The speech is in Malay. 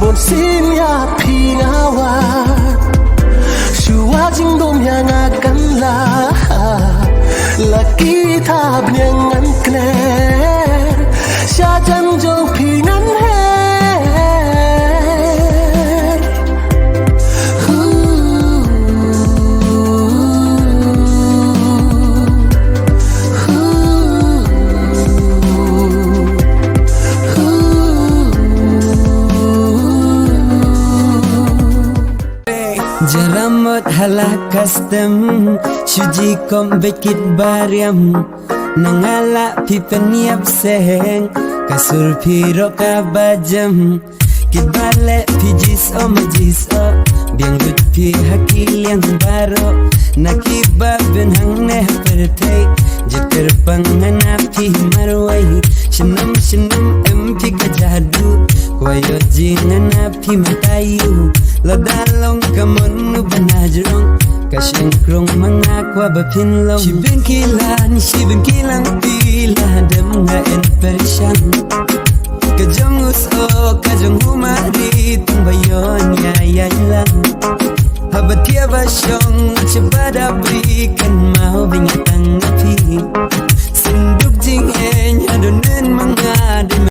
Bon xin ya pi ngawat Shua jing dom yang akan la kita benyangan kner Syajan jong pi ngan her Jeramot halak custom Syuji kom bekit bariam Nangala pi peniap seheng Kasur pi roka bajam Kit bale pi jis o majis o Biang gut pi hakil yang baro Nakiba ben hang neh pertai Jeter pangana pi marwai Shenam em pi kajadu Kwayo jingana pi matayu Ladalong kamon banajrong Kasyengkrong mangakwa bapinlong Shibin kilang pila Dem nga en persyan Kajong uso, kajong humari Tumbayon yayan lang Habat kia basyong Cebada berikan mau bingatang api Sinduk jing enya donen mang